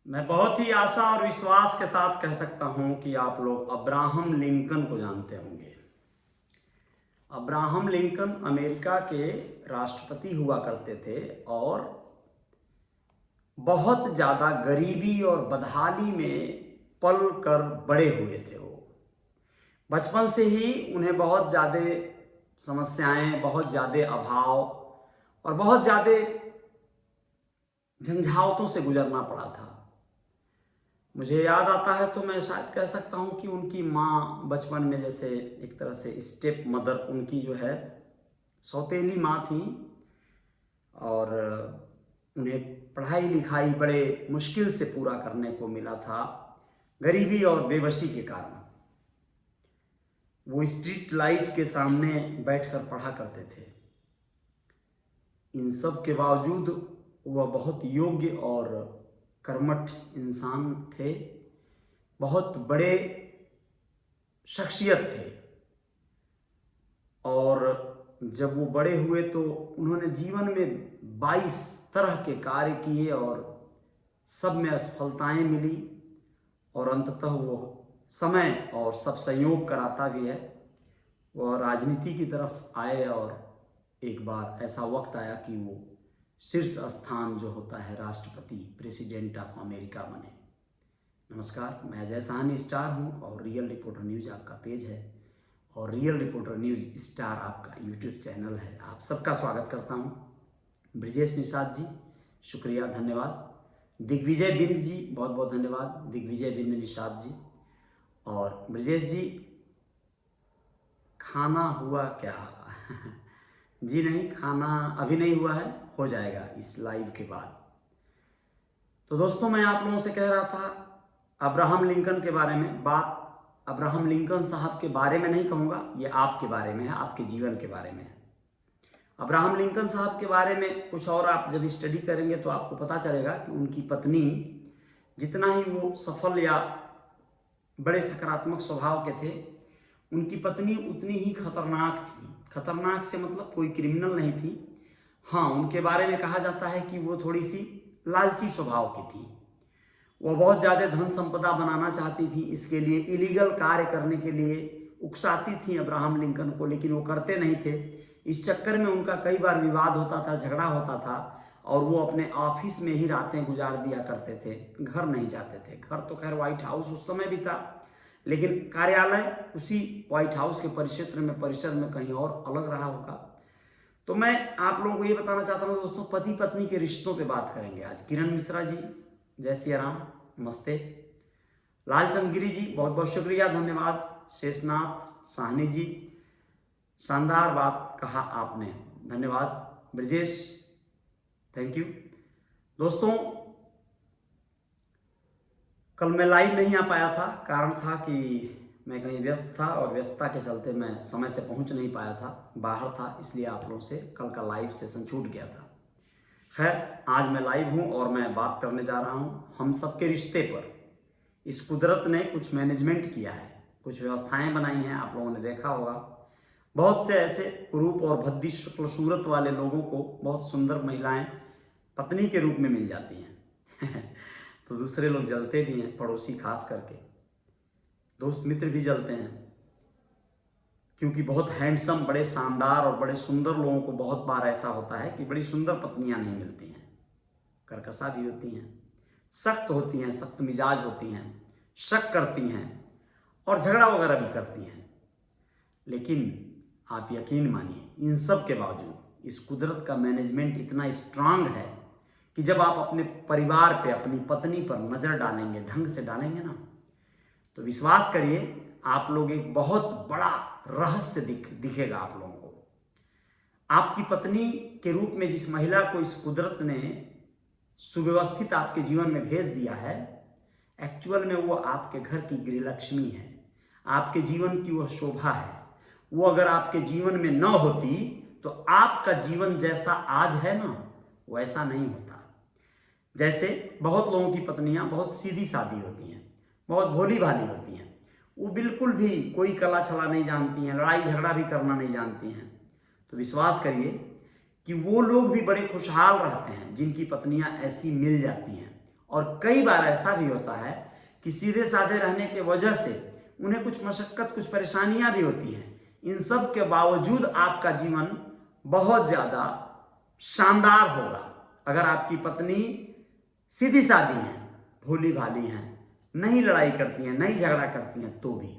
मैं बहुत ही आशा और विश्वास के साथ कह सकता हूं कि आप लोग अब्राहम लिंकन को जानते होंगे। अब्राहम लिंकन अमेरिका के राष्ट्रपति हुआ करते थे और बहुत ज़्यादा गरीबी और बदहाली में पल कर बड़े हुए थे। वो बचपन से ही उन्हें बहुत ज़्यादा समस्याएं, बहुत ज़्यादा अभाव और बहुत ज़्यादा झंझावतों से गुजरना पड़ा था। मुझे याद आता है तो मैं शायद कह सकता हूँ कि उनकी माँ बचपन में जैसे एक तरह से स्टेप मदर उनकी जो है सौतेली माँ थी और उन्हें पढ़ाई लिखाई बड़े मुश्किल से पूरा करने को मिला था गरीबी और बेबसी के कारण। वो स्ट्रीट लाइट के सामने बैठकर पढ़ा करते थे। इन सब के बावजूद वह बहुत योग्य और कर्मठ इंसान थे, बहुत बड़े शख्सियत थे। और जब वो बड़े हुए तो उन्होंने जीवन में 22 तरह के कार्य किए और सब में असफलताएं मिली और अंततः वो समय और सब संयोग कराता भी है। वह राजनीति की तरफ आए और एक बार ऐसा वक्त आया कि वो शीर्ष स्थान जो होता है राष्ट्रपति, प्रेसिडेंट ऑफ अमेरिका बने। नमस्कार, मैं अजय साहनी स्टार हूँ और रियल रिपोर्टर न्यूज़ आपका पेज है और रियल रिपोर्टर न्यूज़ स्टार आपका यूट्यूब चैनल है। आप सबका स्वागत करता हूँ। ब्रिजेश निषाद जी शुक्रिया, धन्यवाद। दिग्विजय बिंद जी बहुत बहुत धन्यवाद, दिग्विजय बिंद निषाद जी। और ब्रिजेश जी, खाना हुआ क्या? जी नहीं, खाना अभी नहीं हुआ है, हो जाएगा इस लाइव के बाद। तो दोस्तों, मैं आप लोगों से कह रहा था अब्राहम लिंकन के बारे में। बात अब्राहम लिंकन साहब के बारे में नहीं कहूँगा, ये आपके बारे में है, आपके जीवन के बारे में है। अब्राहम लिंकन साहब के बारे में कुछ और आप जब स्टडी करेंगे तो आपको पता चलेगा कि उनकी पत्नी, जितना ही वो सफल या बड़े सकारात्मक स्वभाव के थे, उनकी पत्नी उतनी ही खतरनाक थी। खतरनाक से मतलब कोई क्रिमिनल नहीं थी। हाँ, उनके बारे में कहा जाता है कि वो थोड़ी सी लालची स्वभाव की थी। वो बहुत ज़्यादा धन संपदा बनाना चाहती थी, इसके लिए इलीगल कार्य करने के लिए उकसाती थी अब्राहम लिंकन को, लेकिन वो करते नहीं थे। इस चक्कर में उनका कई बार विवाद होता था, झगड़ा होता था और वो अपने ऑफिस में ही रातें गुजार दिया करते थे, घर नहीं जाते थे। घर तो खैर व्हाइट हाउस उस समय भी था, लेकिन कार्यालय उसी व्हाइट हाउस के परिसर में कहीं और अलग रहा होगा। तो मैं आप लोगों को ये बताना चाहता हूँ दोस्तों, पति पत्नी के रिश्तों पे बात करेंगे आज। किरण मिश्रा जी, जय सिया राम, नमस्ते। लालचंद गिरी जी बहुत बहुत शुक्रिया, धन्यवाद। शेषनाथ साहनी जी, शानदार बात कहा आपने, धन्यवाद। Brajesh, thank you. दोस्तों, कल मैं लाइव नहीं आ पाया था, कारण था कि मैं कहीं व्यस्त था और व्यस्तता के चलते मैं समय से पहुंच नहीं पाया था, बाहर था, इसलिए आप लोगों से कल का लाइव सेशन छूट गया था। खैर, आज मैं लाइव हूं और मैं बात करने जा रहा हूं हम सबके रिश्ते पर। इस कुदरत ने कुछ मैनेजमेंट किया है, कुछ व्यवस्थाएं बनाई हैं, आप लोगों ने देखा होगा। बहुत से ऐसे रूप और भद्दी शुक्ल सूरत वाले लोगों को बहुत सुंदर महिलाएं पत्नी के रूप में मिल जाती हैं तो दूसरे लोग जलते भी हैं, पड़ोसी खास करके, दोस्त मित्र भी जलते हैं, क्योंकि बहुत हैंडसम, बड़े शानदार और बड़े सुंदर लोगों को बहुत बार ऐसा होता है कि बड़ी सुंदर पत्नियां नहीं मिलती हैं। कर्कशा भी होती हैं, सख्त होती हैं, सख्त मिजाज होती हैं, शक करती हैं और झगड़ा वगैरह भी करती हैं। लेकिन आप यकीन मानिए, इन सब के बावजूद इस कुदरत का मैनेजमेंट इतना स्ट्रांग है कि जब आप अपने परिवार पे, अपनी पत्नी पर नज़र डालेंगे, ढंग से डालेंगे ना, तो विश्वास करिए आप लोग एक बहुत बड़ा रहस्य दिखेगा आप लोगों को। आपकी पत्नी के रूप में जिस महिला को इस कुदरत ने सुव्यवस्थित आपके जीवन में भेज दिया है, एक्चुअल में वो आपके घर की गृहलक्ष्मी है, आपके जीवन की वह शोभा है। वो अगर आपके जीवन में न होती तो आपका जीवन जैसा आज है ना, वैसा नहीं होता। जैसे बहुत लोगों की पत्नियां बहुत सीधी सादी होती हैं, बहुत भोली भाली होती हैं, वो बिल्कुल भी कोई कला छला नहीं जानती हैं, लड़ाई झगड़ा भी करना नहीं जानती हैं। तो विश्वास करिए कि वो लोग भी बड़े खुशहाल रहते हैं जिनकी पत्नियां ऐसी मिल जाती हैं और कई बार ऐसा भी होता है कि सीधे साधे रहने के वजह से उन्हें कुछ मशक्कत, कुछ परेशानियां भी होती हैं। इन सब के बावजूद आपका जीवन बहुत ज़्यादा शानदार होगा अगर आपकी पत्नी सीधी सादी हैं, भोली भाली हैं, नहीं लड़ाई करती हैं, नहीं झगड़ा करती हैं तो भी।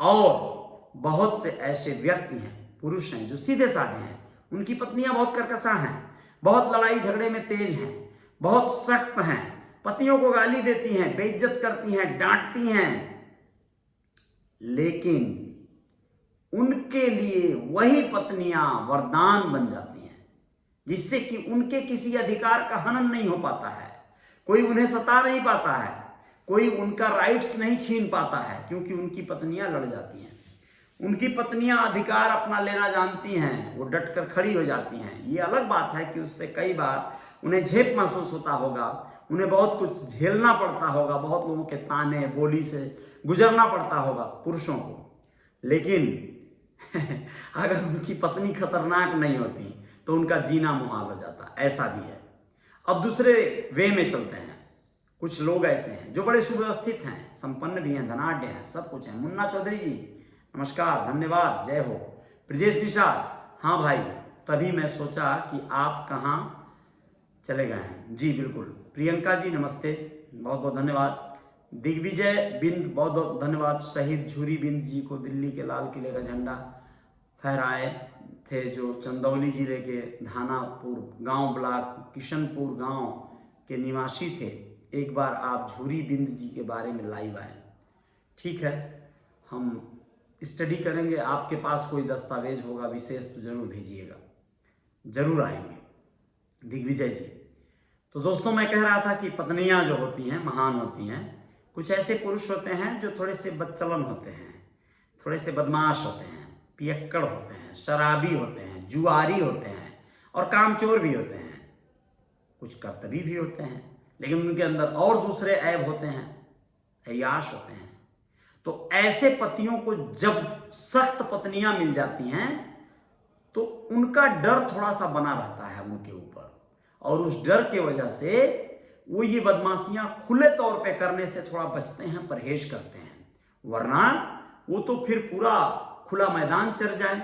और बहुत से ऐसे व्यक्ति हैं, पुरुष हैं जो सीधे साधे हैं, उनकी पत्नियां बहुत कर्कशा हैं, बहुत लड़ाई झगड़े में तेज हैं, बहुत सख्त हैं, पतियों को गाली देती हैं, बेइज्जत करती हैं, डांटती हैं, लेकिन उनके लिए वही पत्नियां वरदान बन जाती हैं, जिससे कि उनके किसी अधिकार का हनन नहीं हो पाता है, कोई उन्हें सता नहीं पाता है, कोई उनका राइट्स नहीं छीन पाता है, क्योंकि उनकी पत्नियां लड़ जाती हैं। उनकी पत्नियां अधिकार अपना लेना जानती हैं, वो डट कर खड़ी हो जाती हैं। ये अलग बात है कि उससे कई बार उन्हें झेप महसूस होता होगा, उन्हें बहुत कुछ झेलना पड़ता होगा, बहुत लोगों के ताने बोली से गुजरना पड़ता होगा पुरुषों को, लेकिन अगर उनकी पत्नी खतरनाक नहीं होती तो उनका जीना मुहाल हो जाता, ऐसा भी है। अब दूसरे वे में चलते हैं। कुछ लोग ऐसे हैं जो बड़े सुव्यवस्थित हैं, संपन्न भी हैं, धनाढ्य हैं, सब कुछ है। मुन्ना चौधरी जी नमस्कार, धन्यवाद, जय हो। ब्रिजेश निषाद, हाँ भाई, तभी मैं सोचा कि आप कहाँ चले गए हैं। जी बिल्कुल। प्रियंका जी नमस्ते, बहुत बहुत धन्यवाद। दिग्विजय बिंद, बहुत बहुत धन्यवाद। शहीद झूरी बिंद जी को दिल्ली के लाल किले का झंडा फहराए थे, जो चंदौली जिले के धानापुर गांव ब्लॉक किशनपुर गांव के निवासी थे। एक बार आप झूरी बिंद जी के बारे में लाइव आए। ठीक है, हम स्टडी करेंगे। आपके पास कोई दस्तावेज होगा विशेष तो जरूर भेजिएगा, जरूर आएंगे दिग्विजय जी। तो दोस्तों, मैं कह रहा था कि पत्नियां जो होती हैं महान होती हैं। कुछ ऐसे पुरुष होते हैं जो थोड़े से बदचलन होते हैं, थोड़े से बदमाश होते हैं, पियक्कड़ होते हैं, शराबी होते हैं, जुआरी होते हैं और कामचोर भी होते हैं। कुछ कर्तव्य भी होते हैं, लेकिन उनके अंदर और दूसरे ऐब होते हैं, अय्याश होते हैं। तो ऐसे पतियों को जब सख्त पत्नियां मिल जाती हैं तो उनका डर थोड़ा सा बना रहता है उनके ऊपर, और उस डर के वजह से वो ये बदमाशियां खुले तौर पे करने से थोड़ा बचते हैं, परहेज करते हैं, वरना वो तो फिर पूरा खुला मैदान चढ़ जाए।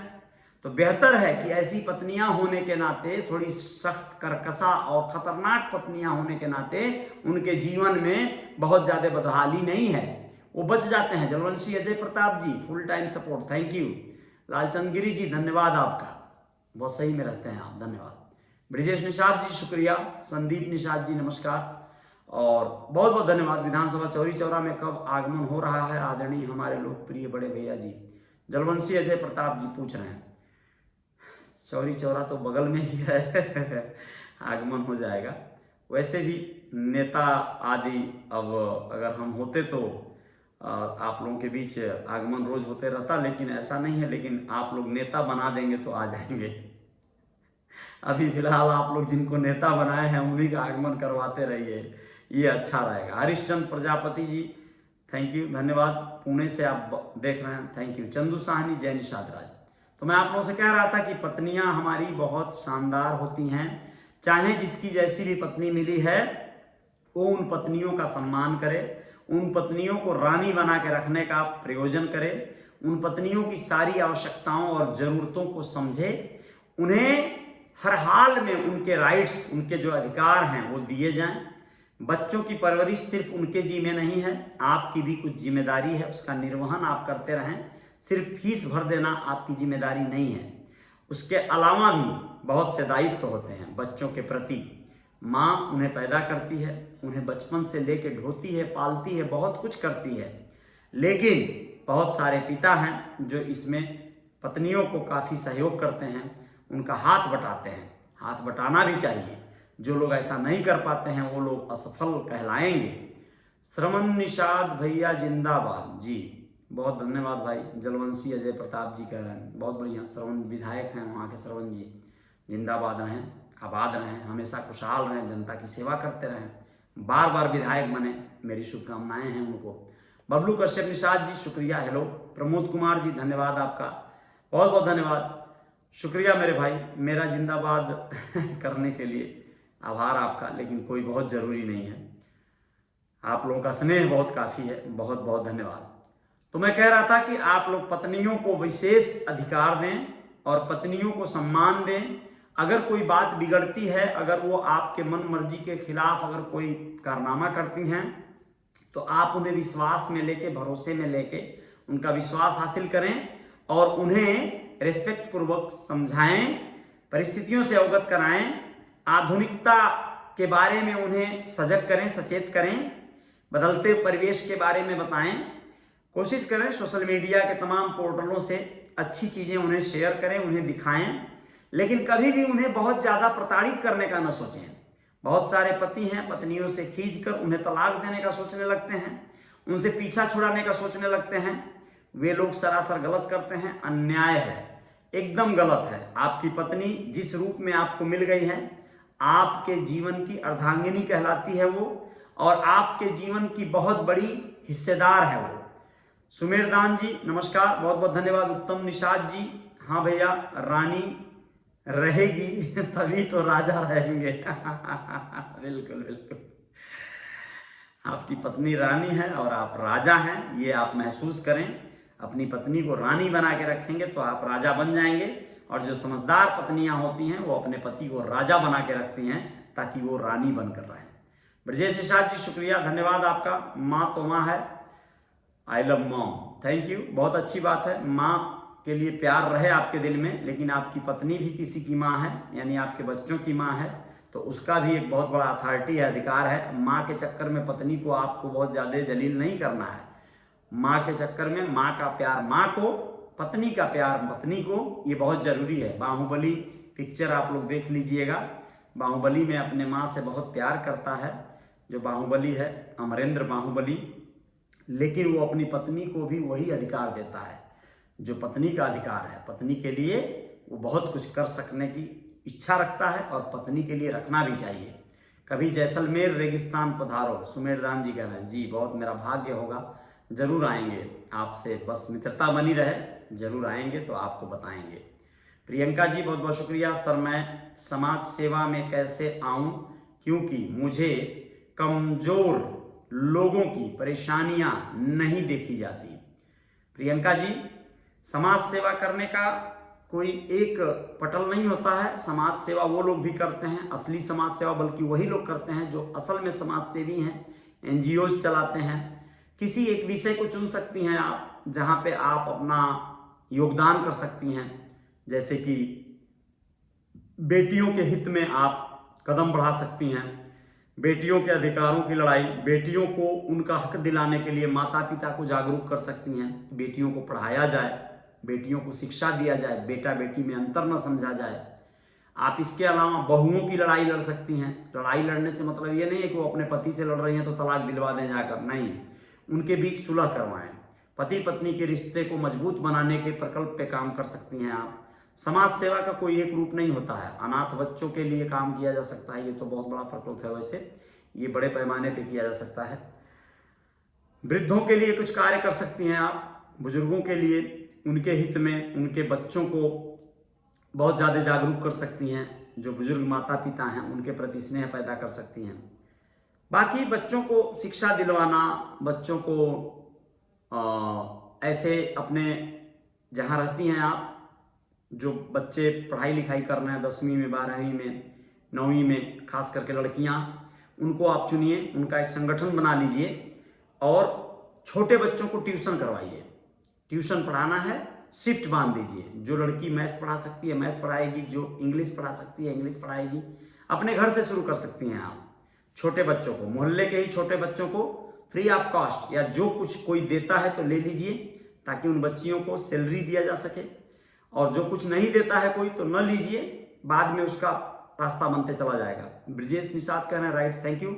तो बेहतर है कि ऐसी पत्नियां होने के नाते, थोड़ी सख्त कर्कशा और खतरनाक पत्नियां होने के नाते उनके जीवन में बहुत ज़्यादा बदहाली नहीं है, वो बच जाते हैं। Jalwanshi Ajay Pratap ji full time support, thank you. Lalchand Giri ji धन्यवाद आपका, बहुत सही में रहते हैं आप, धन्यवाद। ब्रिजेश निषाद जी शुक्रिया। संदीप निषाद जी नमस्कार और बहुत बहुत धन्यवाद। विधानसभा चौरी चौरा में कब आगमन हो रहा है आदरणीय हमारे लोकप्रिय बड़े भैया जी? जलवंशी अजय प्रताप जी पूछ रहे हैं। चौरी चौरा तो बगल में ही है आगमन हो जाएगा। वैसे भी नेता आदि अब अगर हम होते तो आप लोगों के बीच आगमन रोज होते रहता, लेकिन ऐसा नहीं है। लेकिन आप लोग नेता बना देंगे तो आ जाएंगे। अभी फिलहाल आप लोग जिनको नेता बनाए हैं उन्हीं का आगमन करवाते रहिए, ये अच्छा रहेगा। हरिश्चंद्र प्रजापति जी थैंक यू, धन्यवाद। पुणे से आप देख रहे हैं, थैंक यू। चंदू साहनी, जय निषाद राज। तो मैं आप लोगों से कह रहा था कि पत्नियां हमारी बहुत शानदार होती हैं। चाहे जिसकी जैसी भी पत्नी मिली है वो उन पत्नियों का सम्मान करे, उन पत्नियों को रानी बना के रखने का प्रयोजन करे, उन पत्नियों की सारी आवश्यकताओं और ज़रूरतों को समझे, उन्हें हर हाल में उनके राइट्स, उनके जो अधिकार हैं वो दिए जाएं। बच्चों की परवरिश सिर्फ उनके जिम्मे नहीं है, आपकी भी कुछ जिम्मेदारी है, उसका निर्वहन आप करते रहें। सिर्फ फीस भर देना आपकी जिम्मेदारी नहीं है, उसके अलावा भी बहुत से दायित्व होते हैं बच्चों के प्रति। माँ उन्हें पैदा करती है, उन्हें बचपन से लेके ढोती है, पालती है, बहुत कुछ करती है। लेकिन बहुत सारे पिता हैं जो इसमें पत्नियों को काफ़ी सहयोग करते हैं, उनका हाथ बटाते हैं। हाथ बटाना भी चाहिए। जो लोग ऐसा नहीं कर पाते हैं वो लोग असफल कहलाएंगे। श्रवण निषाद भैया जिंदाबाद जी, बहुत धन्यवाद भाई। जलवंशी अजय प्रताप जी कह रहे हैं, बहुत बढ़िया। श्रवण विधायक हैं वहाँ के, श्रवण जी जिंदाबाद रहें, आबाद रहें, हमेशा खुशहाल रहें, जनता की सेवा करते रहें, बार बार विधायक बने, मेरी शुभकामनाएं हैं उनको। बबलू कश्यप निषाद जी शुक्रिया, हेलो। प्रमोद कुमार जी धन्यवाद आपका, बहुत बहुत धन्यवाद, शुक्रिया मेरे भाई मेरा जिंदाबाद करने के लिए, आभार आपका। लेकिन कोई बहुत ज़रूरी नहीं है। आप लोगों का स्नेह बहुत काफ़ी है, बहुत बहुत धन्यवाद। तो मैं कह रहा था कि आप लोग पत्नियों को विशेष अधिकार दें और पत्नियों को सम्मान दें। अगर कोई बात बिगड़ती है, अगर वो आपके मन मर्जी के खिलाफ अगर कोई कारनामा करती हैं, तो आप उन्हें विश्वास में लेके, भरोसे में लेके उनका विश्वास हासिल करें और उन्हें रिस्पेक्ट पूर्वक समझाएं, परिस्थितियों से अवगत कराएं, आधुनिकता के बारे में उन्हें सजग करें, सचेत करें, बदलते परिवेश के बारे में बताएं। कोशिश करें सोशल मीडिया के तमाम पोर्टलों से अच्छी चीज़ें उन्हें शेयर करें, उन्हें दिखाएं, लेकिन कभी भी उन्हें बहुत ज़्यादा प्रताड़ित करने का न सोचें। बहुत सारे पति हैं, पत्नियों से खींचकर उन्हें तलाक देने का सोचने लगते हैं, उनसे पीछा छुड़ाने का सोचने लगते हैं। वे लोग सरासर गलत करते हैं, अन्याय है, एकदम गलत है। आपकी पत्नी जिस रूप में आपको मिल गई है, आपके जीवन की अर्धांगिनी कहलाती है वो, और आपके जीवन की बहुत बड़ी हिस्सेदार है वो। सुमेरदान जी नमस्कार, बहुत बहुत धन्यवाद। उत्तम निषाद जी, हाँ भैया, रानी रहेगी तभी तो राजा रहेंगे बिल्कुल बिल्कुल, आपकी पत्नी रानी है और आप राजा हैं, ये आप महसूस करें। अपनी पत्नी को रानी बना के रखेंगे तो आप राजा बन जाएंगे। और जो समझदार पत्नियां होती हैं वो अपने पति को राजा बना के रखती हैं ताकि वो रानी बनकर रहें। ब्रजेश निषाद जी शुक्रिया, धन्यवाद आपका। माँ तो माँ है, I love mom, thank you, बहुत अच्छी बात है। माँ के लिए प्यार रहे आपके दिल में, लेकिन आपकी पत्नी भी किसी की माँ है, यानी आपके बच्चों की माँ है, तो उसका भी एक बहुत बड़ा अथॉरिटी है, अधिकार है। माँ के चक्कर में पत्नी को आपको बहुत ज़्यादा जलील नहीं करना है। माँ के चक्कर में माँ का प्यार माँ को, पत्नी का प्यार पत्नी को, ये बहुत ज़रूरी है। बाहुबली पिक्चर आप लोग देख लीजिएगा, बाहुबली में अपने माँ से बहुत प्यार करता है जो बाहुबली है, अमरेंद्र बाहुबली, लेकिन वो अपनी पत्नी को भी वही अधिकार देता है जो पत्नी का अधिकार है। पत्नी के लिए वो बहुत कुछ कर सकने की इच्छा रखता है और पत्नी के लिए रखना भी चाहिए। कभी जैसलमेर रेगिस्तान पधारो, सुमेरदान जी कह रहे हैं, जी बहुत मेरा भाग्य होगा, जरूर आएंगे आपसे, बस मित्रता बनी रहे, जरूर आएंगे तो आपको बताएंगे। प्रियंका जी बहुत बहुत शुक्रिया। सर मैं समाज सेवा में कैसे आऊं, क्योंकि मुझे कमजोर लोगों की परेशानियां नहीं देखी जाती। प्रियंका जी, समाज सेवा करने का कोई एक पटल नहीं होता है। समाज सेवा वो लोग भी करते हैं, असली समाज सेवा बल्कि वही लोग करते हैं जो असल में समाज सेवी हैं, एनजीओ चलाते हैं। किसी एक विषय को चुन सकती हैं आप जहाँ पे आप अपना योगदान कर सकती हैं, जैसे कि बेटियों के हित में आप कदम बढ़ा सकती हैं, बेटियों के अधिकारों की लड़ाई, बेटियों को उनका हक दिलाने के लिए माता पिता को जागरूक कर सकती हैं, बेटियों को पढ़ाया जाए, बेटियों को शिक्षा दिया जाए, बेटा बेटी में अंतर न समझा जाए। आप इसके अलावा बहुओं की लड़ाई लड़ सकती हैं। लड़ाई लड़ने से मतलब ये नहीं है कि वो अपने पति से लड़ रही हैं तो तलाक दिलवा दें जाकर, नहीं, उनके बीच सुलह करवाएं। पति पत्नी के रिश्ते को मजबूत बनाने के प्रकल्प पे काम कर सकती हैं आप। समाज सेवा का कोई एक रूप नहीं होता है। अनाथ बच्चों के लिए काम किया जा सकता है, ये तो बहुत बड़ा प्रकल्प है, वैसे ये बड़े पैमाने पे किया जा सकता है। वृद्धों के लिए कुछ कार्य कर सकती हैं आप, बुजुर्गों के लिए, उनके हित में, उनके बच्चों को बहुत ज़्यादा जागरूक कर सकती हैं। जो बुजुर्ग माता पिता हैं उनके प्रति स्नेह पैदा कर सकती हैं। बाकी बच्चों को शिक्षा दिलवाना, बच्चों को ऐसे अपने जहाँ रहती हैं आप, जो बच्चे पढ़ाई लिखाई कर रहे हैं 10वीं में, 12वीं में, 9वीं में, खास करके लड़कियां, उनको आप चुनिए, उनका एक संगठन बना लीजिए और छोटे बच्चों को ट्यूशन करवाइए। ट्यूशन पढ़ाना है, शिफ्ट बांध दीजिए। जो लड़की मैथ पढ़ा सकती है मैथ पढ़ाएगी, जो इंग्लिश पढ़ा सकती है इंग्लिश पढ़ाएगी। अपने घर से शुरू कर सकती हैं आप। छोटे बच्चों को, मोहल्ले के ही छोटे बच्चों को फ्री ऑफ कॉस्ट या जो कुछ कोई देता है तो ले लीजिए, ताकि उन बच्चियों को सैलरी दिया जा सके। और जो कुछ नहीं देता है कोई तो न लीजिए, बाद में उसका रास्ता बनते चला जाएगा। ब्रजेश निषाद कह रहे हैं, राइट, थैंक यू।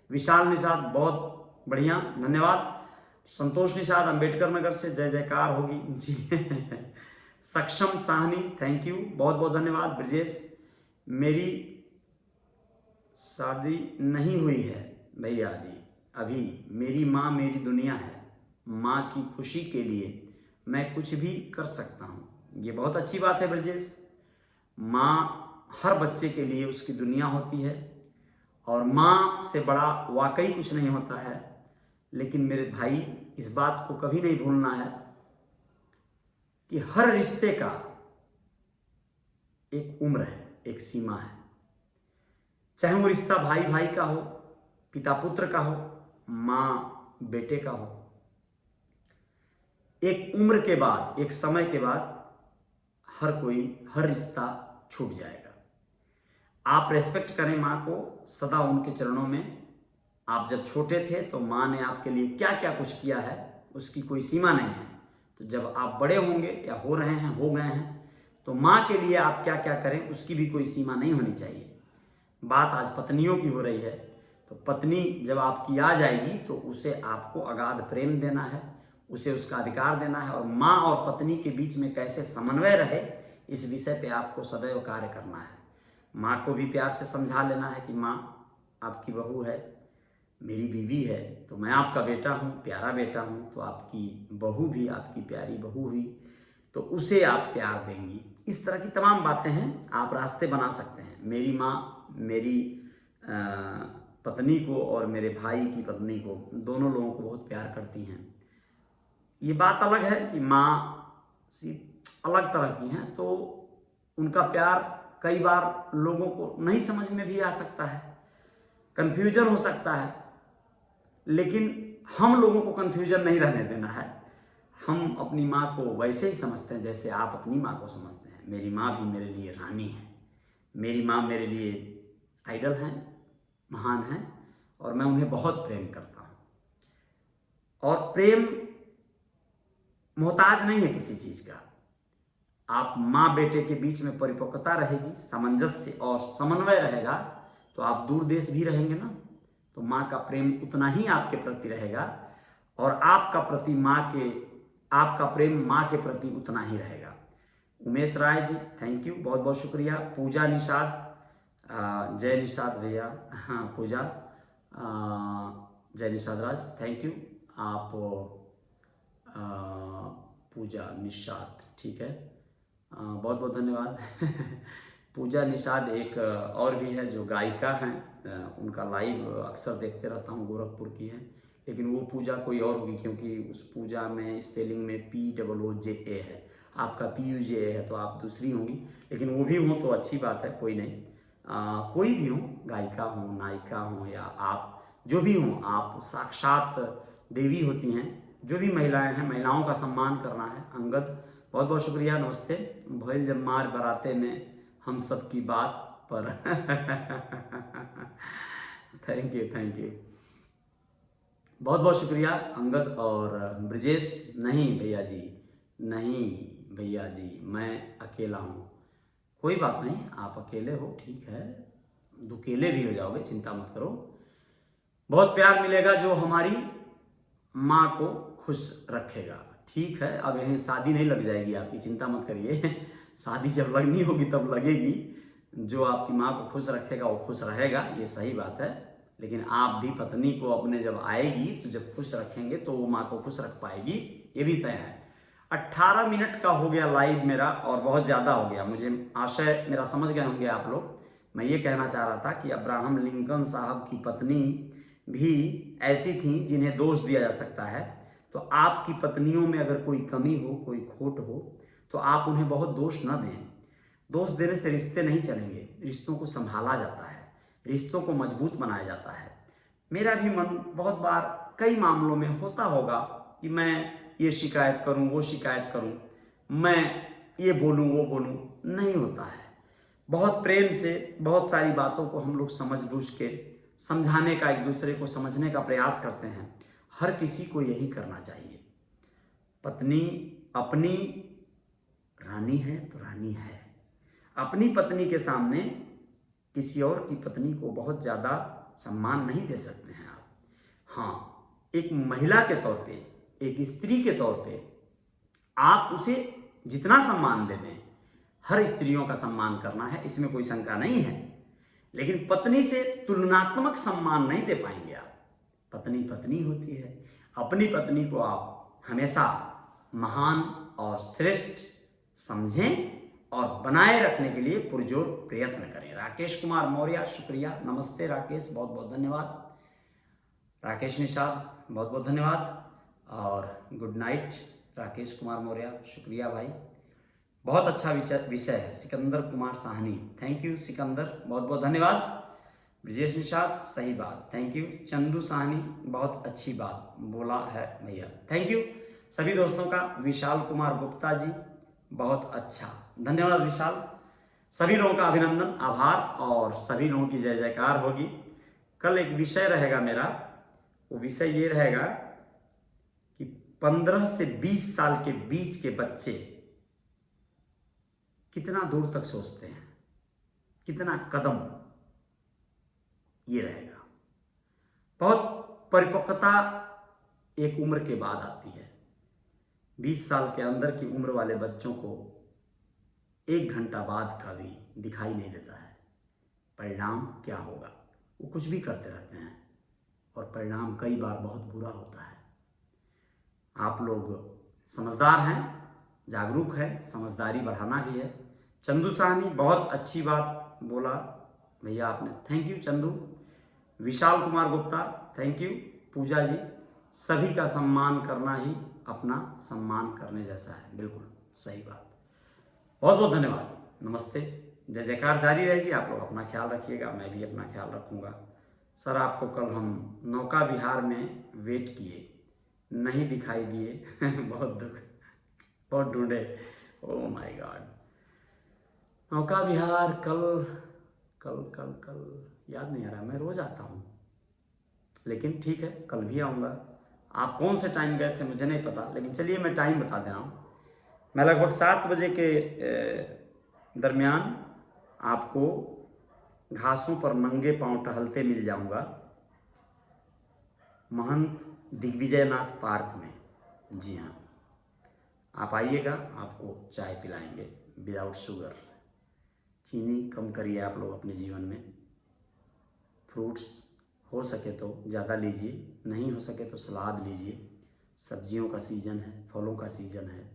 विशाल निषाद बहुत बढ़िया, धन्यवाद। संतोष निषाद अम्बेडकर नगर से, जय जयकार होगी जी सक्षम साहनी, थैंक यू, बहुत बहुत धन्यवाद। ब्रजेश, मेरी शादी नहीं हुई है भैया जी अभी, मेरी माँ मेरी दुनिया है, माँ की खुशी के लिए मैं कुछ भी कर सकता हूँ। ये बहुत अच्छी बात है ब्रजेश। माँ हर बच्चे के लिए उसकी दुनिया होती है और माँ से बड़ा वाकई कुछ नहीं होता है। लेकिन मेरे भाई इस बात को कभी नहीं भूलना है कि हर रिश्ते का एक उम्र है, एक सीमा है। चाहे वो रिश्ता भाई भाई का हो, पिता पुत्र का हो, माँ बेटे का हो, एक उम्र के बाद, एक समय के बाद हर रिश्ता छूट जाएगा। आप रेस्पेक्ट करें माँ को, सदा उनके चरणों में। आप जब छोटे थे तो माँ ने आपके लिए क्या क्या कुछ किया है उसकी कोई सीमा नहीं है। तो जब आप बड़े होंगे या हो रहे हैं, हो गए हैं, तो माँ के लिए आप क्या क्या करें उसकी भी कोई सीमा नहीं होनी चाहिए। बात आज पत्नियों की हो रही है, तो पत्नी जब आपकी आ जाएगी तो उसे आपको अगाध प्रेम देना है, उसे उसका अधिकार देना है, और माँ और पत्नी के बीच में कैसे समन्वय रहे इस विषय पे आपको सदैव कार्य करना है। माँ को भी प्यार से समझा लेना है कि माँ आपकी बहू है, मेरी बीवी है, तो मैं आपका बेटा हूँ, प्यारा बेटा हूँ, तो आपकी बहू भी आपकी प्यारी बहू हुई, तो उसे आप प्यार देंगी। इस तरह की तमाम बातें हैं, आप रास्ते बना सकते हैं। मेरी माँ मेरी पत्नी को और मेरे भाई की पत्नी को, दोनों लोगों को बहुत प्यार करती हैं। ये बात अलग है कि माँ सी अलग तरह की हैं, तो उनका प्यार कई बार लोगों को नहीं समझ में भी आ सकता है, कन्फ्यूजन हो सकता है, लेकिन हम लोगों को कन्फ्यूजन नहीं रहने देना है। हम अपनी माँ को वैसे ही समझते हैं जैसे आप अपनी माँ को समझते हैं। मेरी माँ भी मेरे लिए रानी है, मेरी माँ मेरे लिए आइडल हैं, महान हैं, और मैं उन्हें बहुत प्रेम करता हूँ। और प्रेम मोहताज नहीं है किसी चीज़ का। आप माँ बेटे के बीच में परिपक्वता रहेगी, सामंजस्य और समन्वय रहेगा, तो आप दूर देश भी रहेंगे ना, तो माँ का प्रेम उतना ही आपके प्रति रहेगा, और आपका प्रेम माँ के प्रति उतना ही रहेगा। उमेश राय जी, थैंक यू, बहुत बहुत शुक्रिया। पूजा निषाद, जय निषाद भैया, हाँ पूजा, जय निषाद राज, थैंक यू। आप पूजा निषाद, ठीक है, बहुत बहुत धन्यवाद। पूजा निषाद एक और भी है जो गायिका हैं, उनका लाइव अक्सर देखते रहता हूँ, गोरखपुर की है, लेकिन वो पूजा कोई और होगी, क्योंकि उस पूजा में स्पेलिंग में POOJA है, आपका PUJA है, तो आप दूसरी होंगी। लेकिन वो भी हो तो अच्छी बात है, कोई नहीं। कोई भी हो, गायिका हो, नायिका हो, या आप जो भी हो, आप साक्षात देवी होती हैं। जो भी महिलाएं हैं, महिलाओं का सम्मान करना है। अंगद, बहुत बहुत शुक्रिया, नमस्ते। भइल जब मार बराते में हम सब की बात पर। थैंक यू, थैंक यू, बहुत बहुत शुक्रिया अंगद और ब्रजेश। नहीं भैया जी, नहीं भैया जी, मैं अकेला हूँ। कोई बात नहीं, आप अकेले हो, ठीक है, दुकेले भी हो जाओगे, चिंता मत करो। बहुत प्यार मिलेगा जो हमारी माँ को खुश रखेगा, ठीक है। अब यहीं शादी नहीं लग जाएगी आपकी, चिंता मत करिए। शादी जब लगनी होगी तब लगेगी। जो आपकी माँ को खुश रखेगा वो खुश रहेगा, ये सही बात है। लेकिन आप भी पत्नी को अपने जब आएगी तो जब खुश रखेंगे तो वो माँ को खुश रख पाएगी, ये भी तय है। 18 मिनट का हो गया लाइव मेरा, और बहुत ज़्यादा हो गया। मुझे आशय मेरा समझ गए होंगे आप लोग। मैं ये कहना चाह रहा था कि अब्राहम लिंकन साहब की पत्नी भी ऐसी थी जिन्हें दोष दिया जा सकता है। तो आपकी पत्नियों में अगर कोई कमी हो, कोई खोट हो, तो आप उन्हें बहुत दोष न दें। दोष देने से रिश्ते नहीं चलेंगे। रिश्तों को संभाला जाता है, रिश्तों को मजबूत बनाया जाता है। मेरा भी मन बहुत बार कई मामलों में होता होगा कि मैं ये शिकायत करूं, वो शिकायत करूं, मैं ये बोलूं, वो बोलूं, नहीं होता है। बहुत प्रेम से बहुत सारी बातों को हम लोग समझ बूझ के समझाने का, एक दूसरे को समझने का प्रयास करते हैं। हर किसी को यही करना चाहिए। पत्नी अपनी रानी है तो रानी है। अपनी पत्नी के सामने किसी और की पत्नी को बहुत ज़्यादा सम्मान नहीं दे सकते हैं आप। हाँ, एक महिला के तौर पे, एक स्त्री के तौर पे आप उसे जितना सम्मान दे दें, हर स्त्रियों का सम्मान करना है, इसमें कोई शंका नहीं है। लेकिन पत्नी से तुलनात्मक सम्मान नहीं दे पाएंगे आप। पत्नी पत्नी होती है। अपनी पत्नी को आप हमेशा महान और श्रेष्ठ समझें और बनाए रखने के लिए पुरजोर प्रयत्न करें। राकेश कुमार मौर्य, शुक्रिया, नमस्ते राकेश, बहुत बहुत धन्यवाद। राकेश निषाद बहुत बहुत धन्यवाद। और गुड नाइट राकेश कुमार मौर्य, शुक्रिया भाई, बहुत अच्छा विषय है। सिकंदर कुमार साहनी, थैंक यू सिकंदर, बहुत बहुत धन्यवाद। ब्रजेश निषाद, सही बात, थैंक यू। चंदू साहनी, बहुत अच्छी बात बोला है भैया, थैंक यू सभी दोस्तों का। विशाल कुमार गुप्ता जी, बहुत अच्छा, धन्यवाद विशाल। सभी लोगों का अभिनंदन, आभार, और सभी लोगों की जय जयकार होगी। कल एक विषय रहेगा मेरा, वो विषय ये रहेगा कि 15 से 20 साल के बीच के बच्चे कितना दूर तक सोचते हैं, कितना कदम, ये रहेगा। बहुत परिपक्वता एक उम्र के बाद आती है। 20 साल के अंदर की उम्र वाले बच्चों को 1 घंटा बाद का भी दिखाई नहीं देता है परिणाम क्या होगा। वो कुछ भी करते रहते हैं और परिणाम कई बार बहुत बुरा होता है। आप लोग समझदार हैं, जागरूक है, समझदारी बढ़ाना भी है। चंदू साहनी, बहुत अच्छी बात बोला भैया आपने, thank you Chandu. Vishal Kumar Gupta, thank you. Pooja ji, सभी का सम्मान करना ही अपना सम्मान करने जैसा है, बिल्कुल सही बात, बहुत बहुत धन्यवाद, नमस्ते। जय जयकार जारी रहेगी, आप लोग अपना ख्याल रखिएगा, मैं भी अपना ख्याल रखूँगा। सर आपको कल हम नौका विहार में वेट किए, नहीं दिखाई दिए बहुत दुख, बहुत ढूंढे, ओह माय गॉड। नौका विहार कल कल कल कल याद नहीं आ रहा, मैं रोज़ आता हूँ, लेकिन ठीक है कल भी आऊँगा। आप कौन से टाइम गए थे मुझे नहीं पता, लेकिन चलिए मैं टाइम बता दे रहा हूँ। मैं लगभग 7 बजे के दरमियान आपको घासों पर नंगे पांव टहलते मिल जाऊँगा महंत दिग्विजयनाथ पार्क में। जी हाँ, आप आइएगा, आपको चाय पिलाएंगे विदाउट शुगर। चीनी कम करिए आप लोग अपने जीवन में। फ्रूट्स हो सके तो ज़्यादा लीजिए, नहीं हो सके तो सलाद लीजिए। सब्जियों का सीज़न है, फलों का सीज़न है,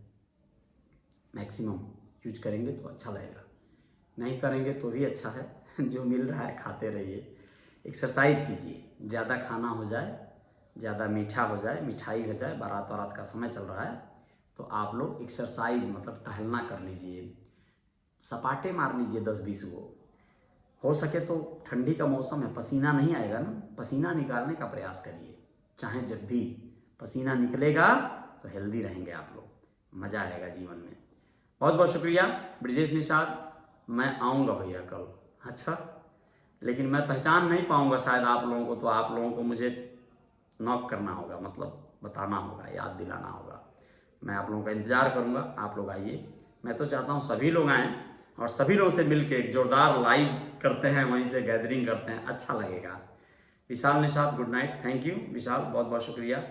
मैक्सिमम यूज करेंगे तो अच्छा लगेगा, नहीं करेंगे तो भी अच्छा है। जो मिल रहा है खाते रहिए। एक्सरसाइज कीजिए, ज़्यादा खाना हो जाए, ज़्यादा मीठा हो जाए, मिठाई हो जाए, बारात वारात का समय चल रहा है, तो आप लोग एक्सरसाइज मतलब टहलना कर लीजिए, सपाटे मार लीजिए 10-20 गो। हो सके तो ठंडी का मौसम है, पसीना नहीं आएगा ना, पसीना निकालने का प्रयास करिए। चाहे जब भी पसीना निकलेगा तो हेल्दी रहेंगे आप लोग, मज़ा आएगा जीवन में। बहुत बहुत शुक्रिया ब्रजेश निषाद, मैं आऊँगा भैया कल। अच्छा, लेकिन मैं पहचान नहीं पाऊँगा शायद आप लोगों को, तो आप लोगों को मुझे नॉक करना होगा, मतलब बताना होगा, याद दिलाना होगा। मैं आप लोगों का इंतज़ार करूँगा, आप लोग आइए। मैं तो चाहता हूँ सभी लोग आएँ और सभी लोगों से मिल के एक जोरदार लाइव करते हैं, वहीं से गैदरिंग करते हैं, अच्छा लगेगा। Vishal Nishad, good night, thank you Vishal, बहुत बहुत शुक्रिया।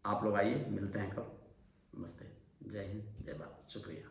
आप लोग आइए, मिलते हैं कल, नमस्ते, जय हिंद, जय भारत, शुक्रिया।